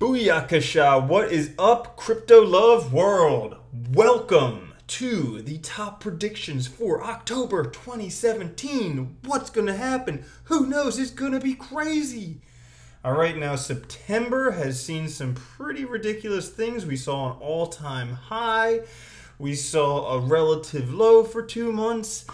Booyakasha, what is up, crypto love world? Welcome to the top predictions for October 2017. What's gonna happen? Who knows? It's gonna be crazy. All right, now September has seen some pretty ridiculous things. We saw an all-time high. We saw a relative low for 2 months.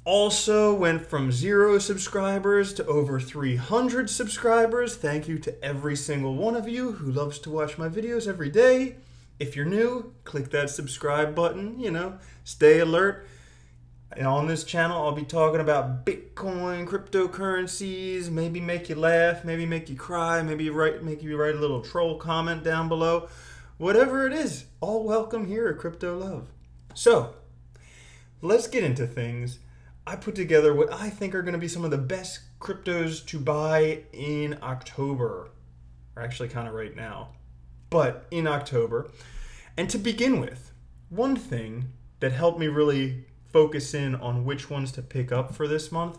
Also went from 0 subscribers to over 300 subscribers. Thank you to every single one of you who loves to watch my videos every day. If you're new, click that subscribe button, stay alert. And on this channel, I'll be talking about Bitcoin, cryptocurrencies, maybe make you laugh, maybe make you cry, maybe make you write a little troll comment down below. Whatever it is, all welcome here at Crypto Love. So, let's get into things. I put together what I think are going to be some of the best cryptos to buy in October. Or actually kind of right now. But in October. And to begin with, one thing that helped me really focus in on which ones to pick up for this month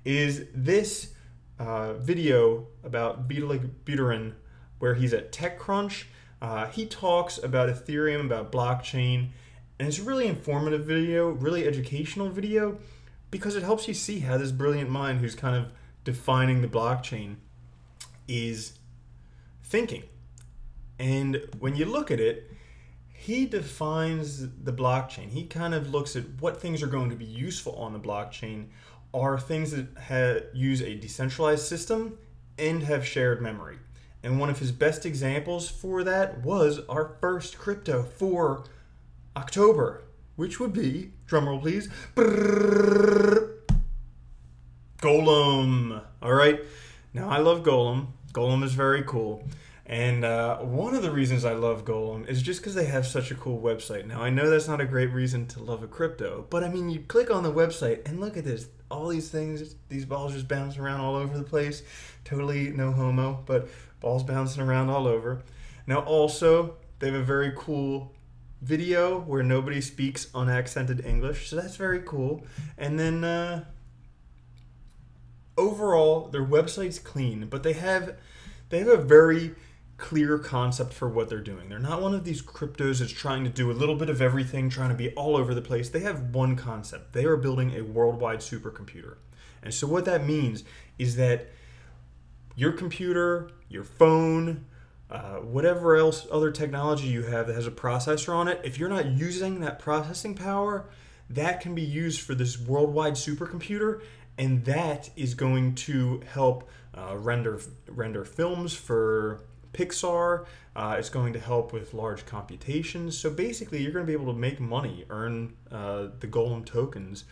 is this video about Buterin, where he's at TechCrunch. He talks about Ethereum, about blockchain, and it's a really informative video, really educational video, because it helps you see how this brilliant mind who's kind of defining the blockchain is thinking. And when you look at it, he defines the blockchain. He kind of looks at what things are going to be useful on the blockchain are things that use a decentralized system and have shared memory. And one of his best examples for that was our first crypto for October, which would be, drumroll please, Golem. All right. Now I love Golem. Golem is very cool. And one of the reasons I love Golem is just because they have such a cool website. Now I know that's not a great reason to love a crypto, but I mean, you click on the website and look at this. All these things, these balls just bouncing around all over the place. Totally no homo, but balls bouncing around all over. Now also, they have a very cool video where nobody speaks unaccented English, so that's very cool. And then overall, their website's clean, but they have a very clear concept for what they're doing. They're not one of these cryptos that's trying to do a little bit of everything, trying to be all over the place. They have one concept. They are building a worldwide supercomputer. And so what that means is that your computer, your phone, whatever else other technology you have that has a processor on it, if you're not using that processing power, that can be used for this worldwide supercomputer, and that is going to help render films for Pixar. It's going to help with large computations. So basically, you're going to be able to make money, earn the Golem tokens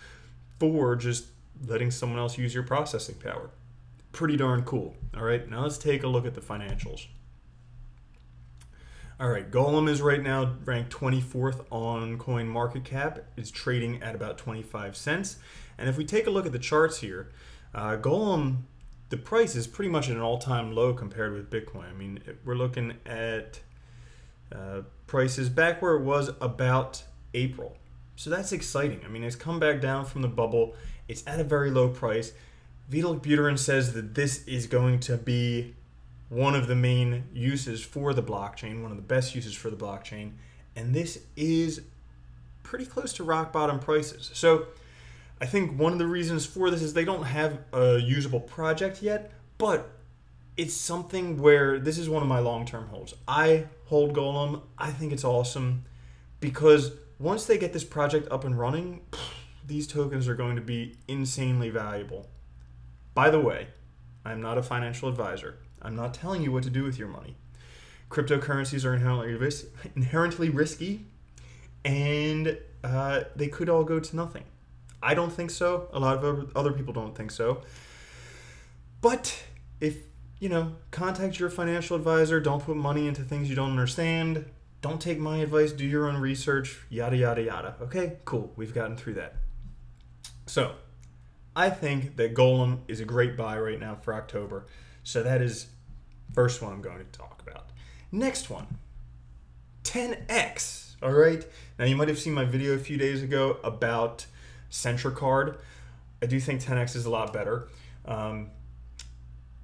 for just letting someone else use your processing power. Pretty darn cool. All right, now let's take a look at the financials. All right, Golem is right now ranked 24th on CoinMarketCap. It's trading at about 25 cents. And if we take a look at the charts here, Golem, the price is pretty much at an all-time low compared with Bitcoin. I mean, we're looking at prices back where it was about April. So that's exciting. I mean, it's come back down from the bubble. It's at a very low price. Buterin says that this is going to be one of the main uses for the blockchain, one of the best uses for the blockchain, and this is pretty close to rock bottom prices. So I think one of the reasons for this is they don't have a usable project yet, but it's something where this is one of my long-term holds. I hold Golem. I think it's awesome because once they get this project up and running, these tokens are going to be insanely valuable. By the way, I'm not a financial advisor. I'm not telling you what to do with your money. Cryptocurrencies are inherently risky, and they could all go to nothing. I don't think so. A lot of other people don't think so. But if, contact your financial advisor. Don't put money into things you don't understand. Don't take my advice. Do your own research. Yada, yada, yada. Okay, cool. We've gotten through that. So, I think that Golem is a great buy right now for October. So that is first one I'm going to talk about. Next one, TenX. All right. Now you might have seen my video a few days ago about CentraCard. I do think TenX is a lot better.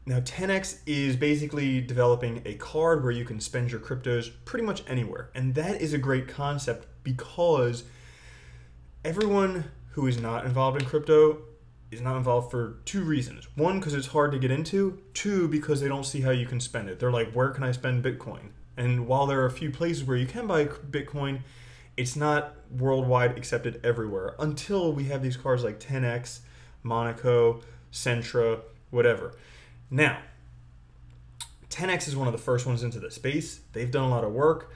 Now, TenX is basically developing a card where you can spend your cryptos pretty much anywhere. And that is a great concept because everyone who is not involved in crypto is not involved for two reasons. One, because it's hard to get into. Two, because they don't see how you can spend it. They're like, where can I spend Bitcoin? And while there are a few places where you can buy Bitcoin, it's not worldwide accepted everywhere until we have these cards like TenX, Monaco, Centra, whatever. Now, TenX is one of the first ones into the space. They've done a lot of work.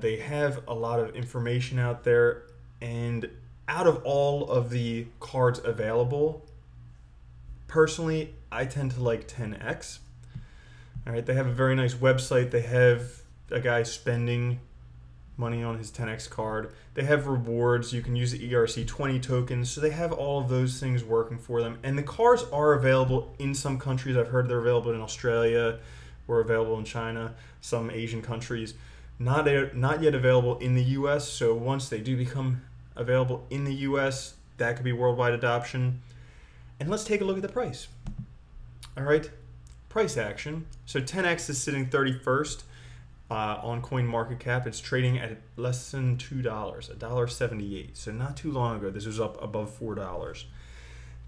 They have a lot of information out there. And out of all of the cards available, personally, I tend to like TenX. All right, they have a very nice website. They have a guy spending money on his TenX card. They have rewards. You can use the ERC20 tokens. So they have all of those things working for them. And the cards are available in some countries. I've heard they're available in Australia. We're available in China, some Asian countries. Not yet available in the US. So once they do become available in the US, that could be worldwide adoption. And let's take a look at the price. All right, price action. So TenX is sitting 31st. On CoinMarketCap, it's trading at less than $2, $1.78. So not too long ago, this was up above $4.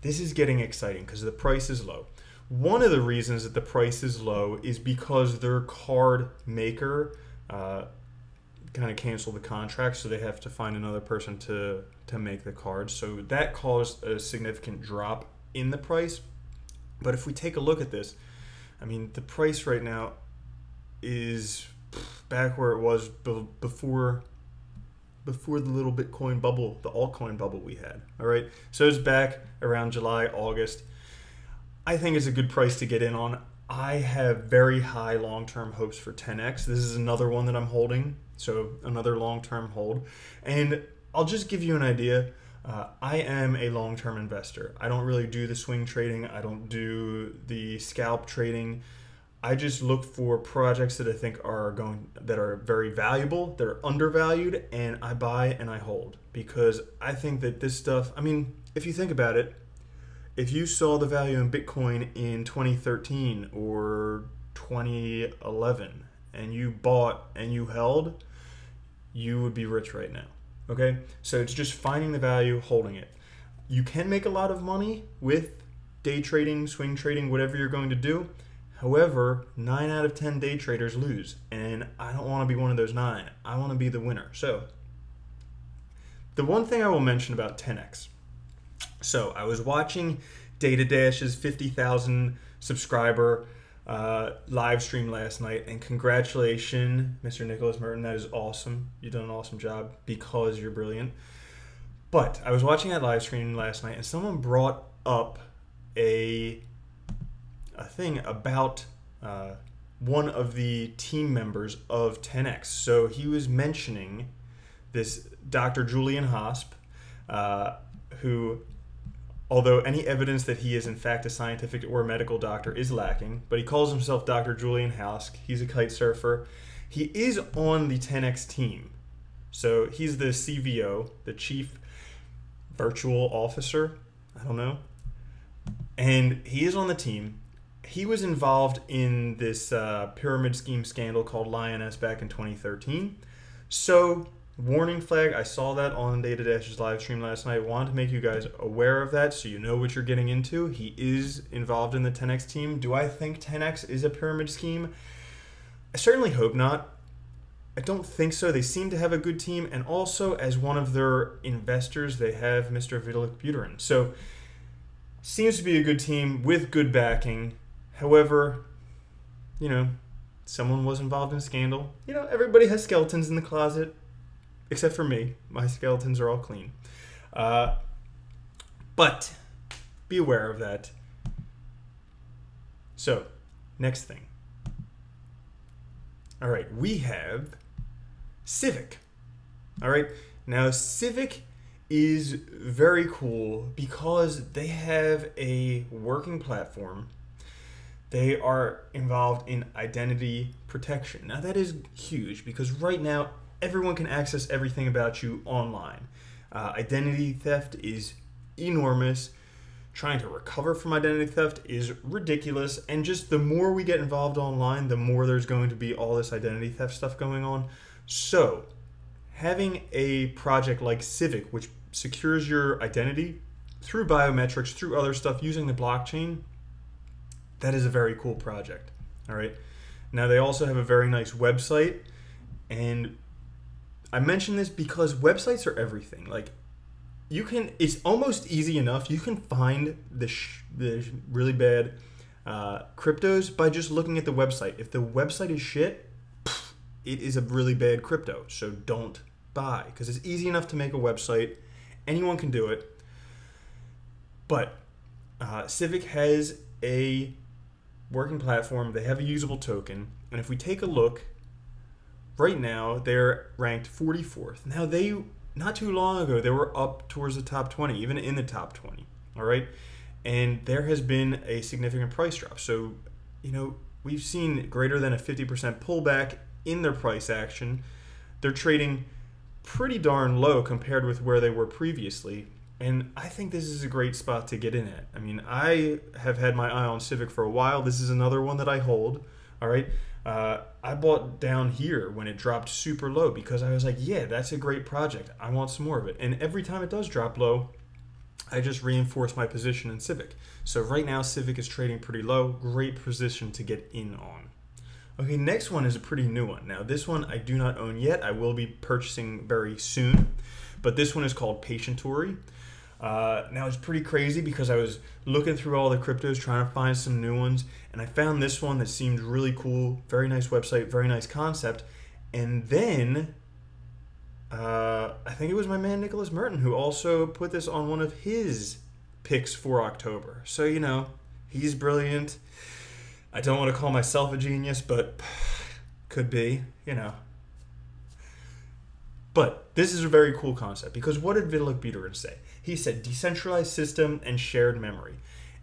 This is getting exciting because the price is low. One of the reasons that the price is low is because their card maker kind of canceled the contract, so they have to find another person to make the cards. So that caused a significant drop in the price. But if we take a look at this, I mean, the price right now is back where it was before the little Bitcoin bubble, the altcoin bubble we had. All right, so it's back around July, August. I think it's a good price to get in on. I have very high long-term hopes for TenX. This is another one that I'm holding, so another long-term hold. And I'll just give you an idea. I am a long-term investor. I don't really do the swing trading. I don't do the scalp trading. I just look for projects that I think that are very valuable, that are undervalued, and I buy and I hold. Because I think that this stuff, I mean, if you think about it, if you saw the value in Bitcoin in 2013 or 2011 and you bought and you held, you would be rich right now. Okay? So it's just finding the value, holding it. You can make a lot of money with day trading, swing trading, whatever you're going to do. However, 9 out of 10 day traders lose, and I don't want to be one of those 9. I want to be the winner. So, the one thing I will mention about TenX. So, I was watching Data Dash's 50,000 subscriber live stream last night, and congratulations, Mr. Nicholas Merton. That is awesome. You've done an awesome job because you're brilliant. But I was watching that live stream last night, and someone brought up a thing about one of the team members of TenX. So he was mentioning this Dr. Julian Hosp, who, although any evidence that he is in fact a scientific or medical doctor is lacking, but he calls himself Dr. Julian Hosp. He's a kite surfer. He is on the TenX team. So he's the CVO, the Chief Virtual Officer. I don't know. And he is on the team. He was involved in this pyramid scheme scandal called Lioness back in 2013. So, warning flag, I saw that on Data Dash's live stream last night. Wanted to make you guys aware of that so you know what you're getting into. He is involved in the TenX team. Do I think TenX is a pyramid scheme? I certainly hope not. I don't think so. They seem to have a good team. And also, as one of their investors, they have Mr. Vitalik Buterin. So, seems to be a good team with good backing. However, you know, someone was involved in a scandal. You know, everybody has skeletons in the closet, except for me. My skeletons are all clean. But be aware of that. So, next thing. All right, we have Civic. All right, now Civic is very cool because they have a working platform. They are involved in identity protection. Now that is huge because right now everyone can access everything about you online. Identity theft is enormous. trying to recover from identity theft is ridiculous. And just the more we get involved online, the more there's going to be all this identity theft stuff going on. So having a project like Civic, which secures your identity through biometrics, through other stuff using the blockchain, that is a very cool project. All right. Now they also have a very nice website, and I mention this because websites are everything. Like, it's almost easy enough. You can find the really bad cryptos by just looking at the website. If the website is shit, it is a really bad crypto. So don't buy, because it's easy enough to make a website. Anyone can do it. But Civic has a working platform. They have a usable token. And if we take a look, right now they're ranked 44th. Now not too long ago, they were up towards the top 20, even in the top 20, all right? And there has been a significant price drop. So, we've seen greater than a 50% pullback in their price action. They're trading pretty darn low compared with where they were previously. And I think this is a great spot to get in at. I mean, I have had my eye on Civic for a while. This is another one that I hold, all right? I bought down here when it dropped super low because I was like, yeah, that's a great project. I want some more of it. And every time it does drop low, I just reinforce my position in Civic. So right now, Civic is trading pretty low. Great position to get in on. Okay, next one is a pretty new one. Now, this one I do not own yet. I will be purchasing very soon. But this one is called Patientory. Now, it's pretty crazy because I was looking through all the cryptos trying to find some new ones, and I found this one that seemed really cool. Very nice website, very nice concept. And then I think it was my man Nicholas Merton who also put this on one of his picks for October. So, he's brilliant. I don't want to call myself a genius, but could be, But this is a very cool concept, because what did Vitalik Buterin say? He said decentralized system and shared memory.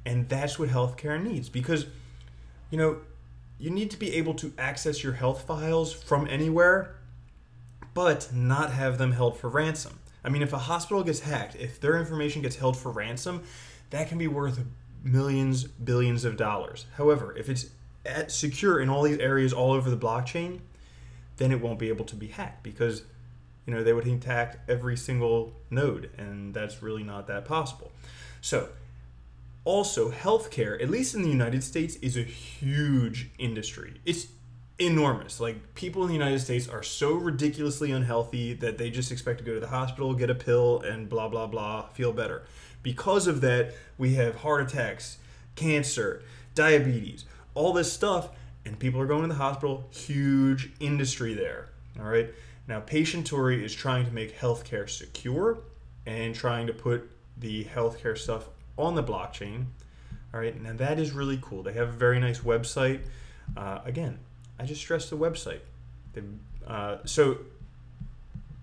And that's what healthcare needs, because, you need to be able to access your health files from anywhere, but not have them held for ransom. I mean, if a hospital gets hacked, if their information gets held for ransom, that can be worth millions, billions of dollars. However, if it's secure in all these areas all over the blockchain, then it won't be able to be hacked, because they would attack every single node, and that's really not that possible. So, also, healthcare, at least in the United States, is a huge industry. It's enormous. Like, people in the United States are so ridiculously unhealthy that they just expect to go to the hospital, get a pill, and blah, blah, blah, feel better. Because of that, we have heart attacks, cancer, diabetes, all this stuff, and people are going to the hospital. Huge industry there, all right? Now, Patientory is trying to make healthcare secure and trying to put the healthcare stuff on the blockchain. All right, now that is really cool. They have a very nice website. Again, I just stress the website. So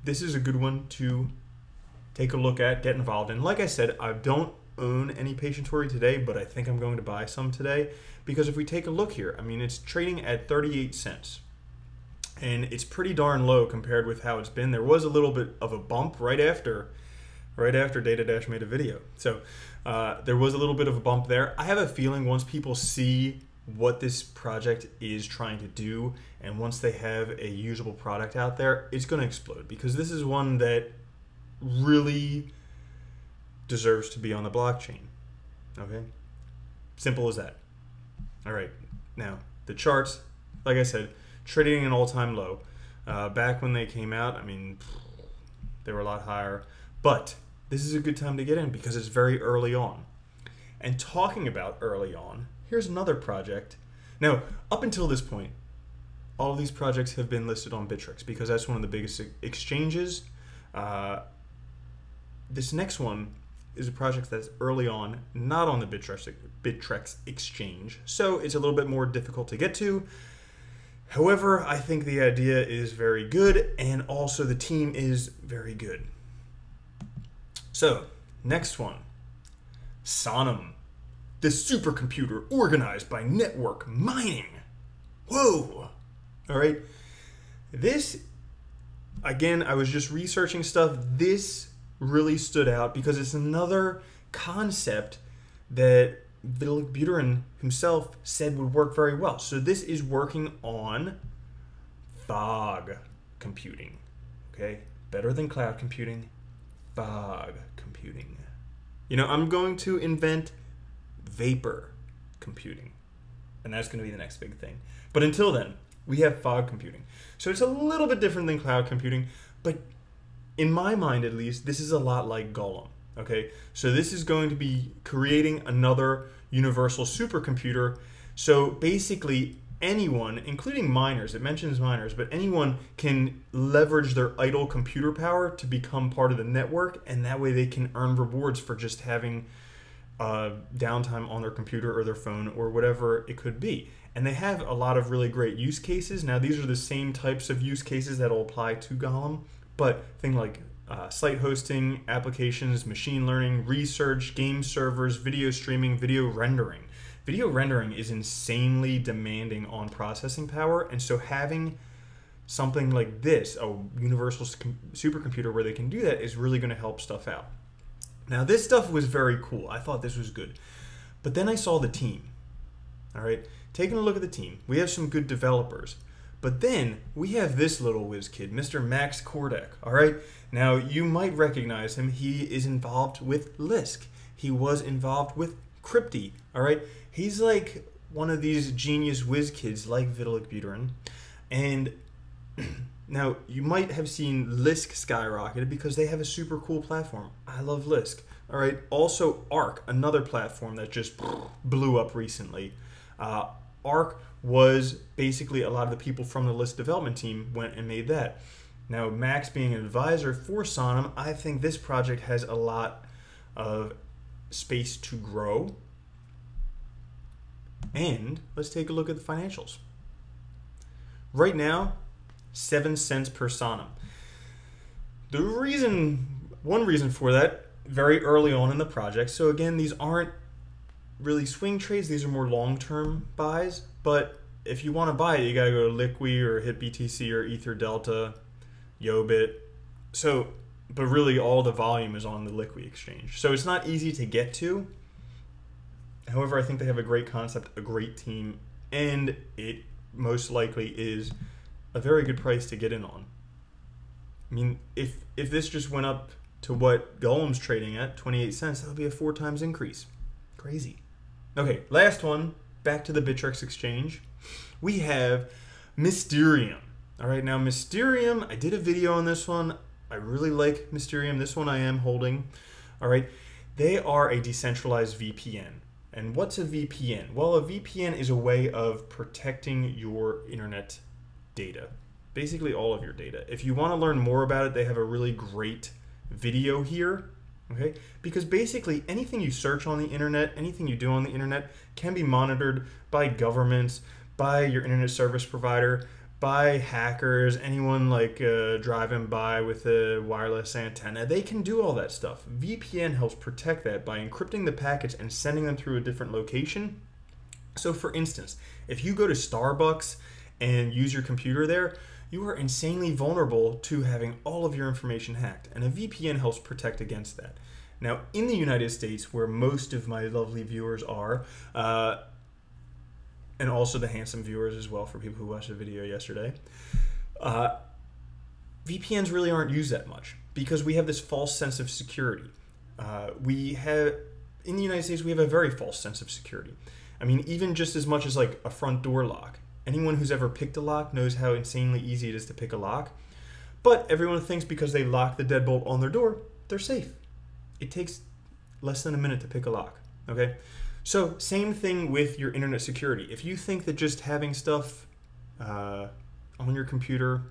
this is a good one to take a look at, get involved in. Like I said, I don't own any Patientory today, but I think I'm going to buy some today, because if we take a look here, I mean, it's trading at 38 cents. And it's pretty darn low compared with how it's been. There was a little bit of a bump right after Data Dash made a video. So there was a little bit of a bump there. I have a feeling once people see what this project is trying to do, and once they have a usable product out there, it's going to explode, because this is one that really deserves to be on the blockchain. Okay? Simple as that. All right. Now, the charts, like I said, trading an all-time low. Back when they came out, I mean, they were a lot higher. But this is a good time to get in because it's very early on. And talking about early on, here's another project. Now, up until this point, all of these projects have been listed on Bittrex because that's one of the biggest exchanges. This next one is a project that's early on, not on the Bittrex exchange. So it's a little bit more difficult to get to. However, I think the idea is very good, and also the team is very good. So, next one. Sonm, the supercomputer organized by network mining. Whoa! All right. This, again, I was just researching stuff. This really stood out because it's another concept that Vitalik Buterin himself said would work very well. So this is working on fog computing. Okay, better than cloud computing, fog computing. You know, I'm going to invent vapor computing, and that's going to be the next big thing. But until then, we have fog computing. So it's a little bit different than cloud computing, but in my mind at least, this is a lot like Golem. Okay, so this is going to be creating another universal supercomputer. So basically anyone, including miners, it mentions miners, but anyone can leverage their idle computer power to become part of the network, and that way they can earn rewards for just having downtime on their computer or their phone or whatever it could be. And they have a lot of really great use cases. Now these are the same types of use cases that will apply to Golem, but things like site hosting, applications, machine learning, research, game servers, video streaming, video rendering. Video rendering is insanely demanding on processing power, and so having something like this, a universal supercomputer where they can do that, is really going to help stuff out. Now this stuff was very cool. I thought this was good. But then I saw the team. All right, taking a look at the team, we have some good developers. But then we have this little whiz kid, Mr. Max Kordek. All right, now you might recognize him. He is involved with Lisk. He was involved with Crypty. All right, he's like one of these genius whiz kids like Vitalik Buterin. And now you might have seen Lisk skyrocketed because they have a super cool platform. I love Lisk. All right, also Arc, another platform that just blew up recently. Arc was basically a lot of the people from the Lisk development team went and made that. Now, Max being an advisor for Sonm, I think this project has a lot of space to grow. And let's take a look at the financials. Right now, 7 cents per Sonm. One reason for that, very early on in the project. So again, these aren't really swing trades, these are more long-term buys, but if you want to buy it, you gotta go to Liqui or hit BTC or Ether Delta, Yobit. So, but really all the volume is on the Liqui exchange. So it's not easy to get to. However, I think they have a great concept, a great team, and it most likely is a very good price to get in on. I mean, if this just went up to what Golem's trading at, 28 cents, that would be a 4 times increase. Crazy. Okay, last one, back to the Bittrex exchange. We have Mysterium. All right, now Mysterium, I did a video on this one. I really like Mysterium. This one I am holding. All right, they are a decentralized VPN. And what's a VPN? Well, a VPN is a way of protecting your internet data, basically all of your data. If you want to learn more about it, they have a really great video here. Okay, because basically anything you search on the internet, anything you do on the internet can be monitored by governments, by your internet service provider, by hackers, anyone like driving by with a wireless antenna. They can do all that stuff. VPN helps protect that by encrypting the packets and sending them through a different location. So for instance, if you go to Starbucks and use your computer there, you are insanely vulnerable to having all of your information hacked, and a VPN helps protect against that. Now, in the United States, where most of my lovely viewers are, and also the handsome viewers as well for people who watched the video yesterday, VPNs really aren't used that much because we have this false sense of security. In the United States, we have a very false sense of security. I mean, even just as much as like a front door lock. Anyone who's ever picked a lock knows how insanely easy it is to pick a lock. But everyone thinks because they lock the deadbolt on their door, they're safe. It takes less than a minute to pick a lock, okay? So same thing with your internet security. If you think that just having stuff on your computer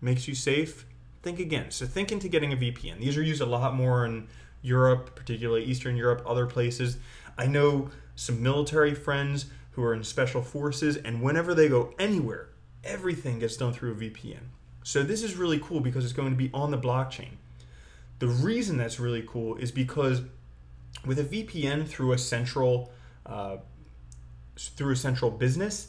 makes you safe, think again. So think into getting a VPN. These are used a lot more in Europe, particularly Eastern Europe, other places. I know some military friends who are in special forces, and whenever they go anywhere, everything gets done through a VPN. So this is really cool because it's going to be on the blockchain. The reason that's really cool is because with a VPN through a central business,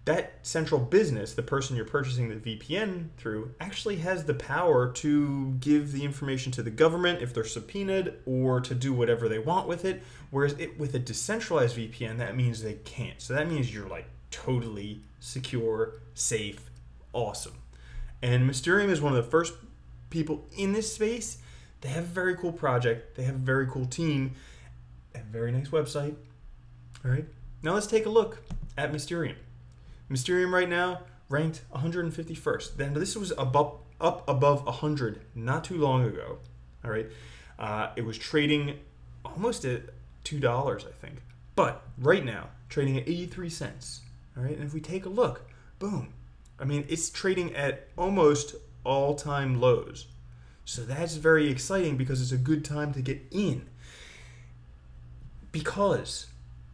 that central business, the person you're purchasing the VPN through, actually has the power to give the information to the government if they're subpoenaed, or to do whatever they want with it. Whereas with a decentralized VPN, that means they can't. So that means you're like totally secure, safe, awesome. And Mysterium is one of the first people in this space. They have a very cool project. They have a very cool team. A very nice website. All right. Now let's take a look at Mysterium. Mysterium right now ranked 151st. Then this was up above 100 not too long ago. All right. It was trading almost at $2, I think. But right now, trading at 83 cents. All right. And if we take a look, boom. I mean, it's trading at almost all-time lows. So that's very exciting because it's a good time to get in. Because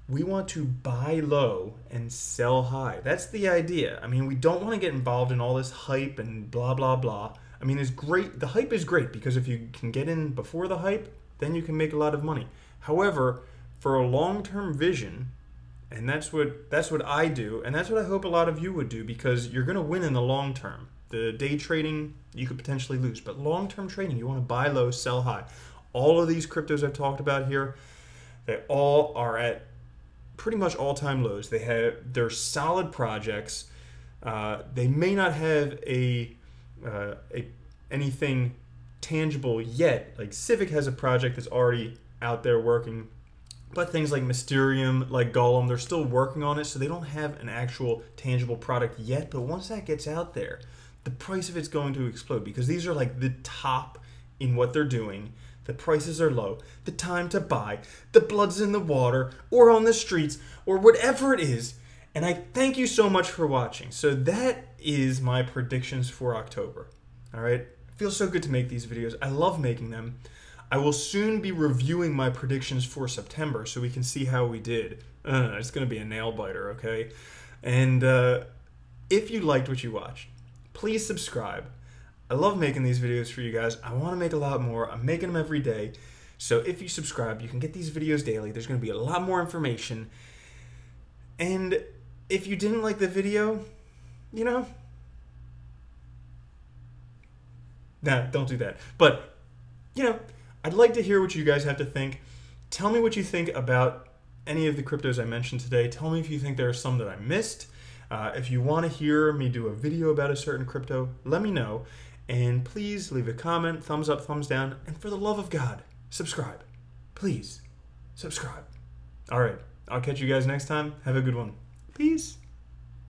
we want to buy low and sell high. That's the idea. I mean, we don't want to get involved in all this hype and blah, blah, blah. I mean, it's great. The hype is great because if you can get in before the hype, then you can make a lot of money. However, for a long-term vision, and that's what I do, and that's what I hope a lot of you would do, because you're going to win in the long term. The day trading, you could potentially lose. But long-term trading, you want to buy low, sell high. All of these cryptos I've talked about here, they all are at pretty much all-time lows. They're solid projects. They may not have anything tangible yet. Like Civic has a project that's already out there working. But things like Mysterium, like Golem, they're still working on it, so they don't have an actual tangible product yet. But once that gets out there, the price of it's going to explode, because these are like the top in what they're doing. The prices are low. The time to buy. The blood's in the water, or on the streets, or whatever it is. And I thank you so much for watching. So that is my predictions for October. All right? It feels so good to make these videos. I love making them. I will soon be reviewing my predictions for September so we can see how we did. It's going to be a nail biter, okay? And if you liked what you watched, please subscribe. I love making these videos for you guys. I want to make a lot more. I'm making them every day. So if you subscribe, you can get these videos daily. There's going to be a lot more information. And if you didn't like the video, you know, nah, don't do that. But, you know, I'd like to hear what you guys have to think. Tell me what you think about any of the cryptos I mentioned today. Tell me if you think there are some that I missed. If you want to hear me do a video about a certain crypto, let me know. And please leave a comment, thumbs up, thumbs down. And for the love of God, subscribe. Please, subscribe. All right, I'll catch you guys next time. Have a good one. Peace.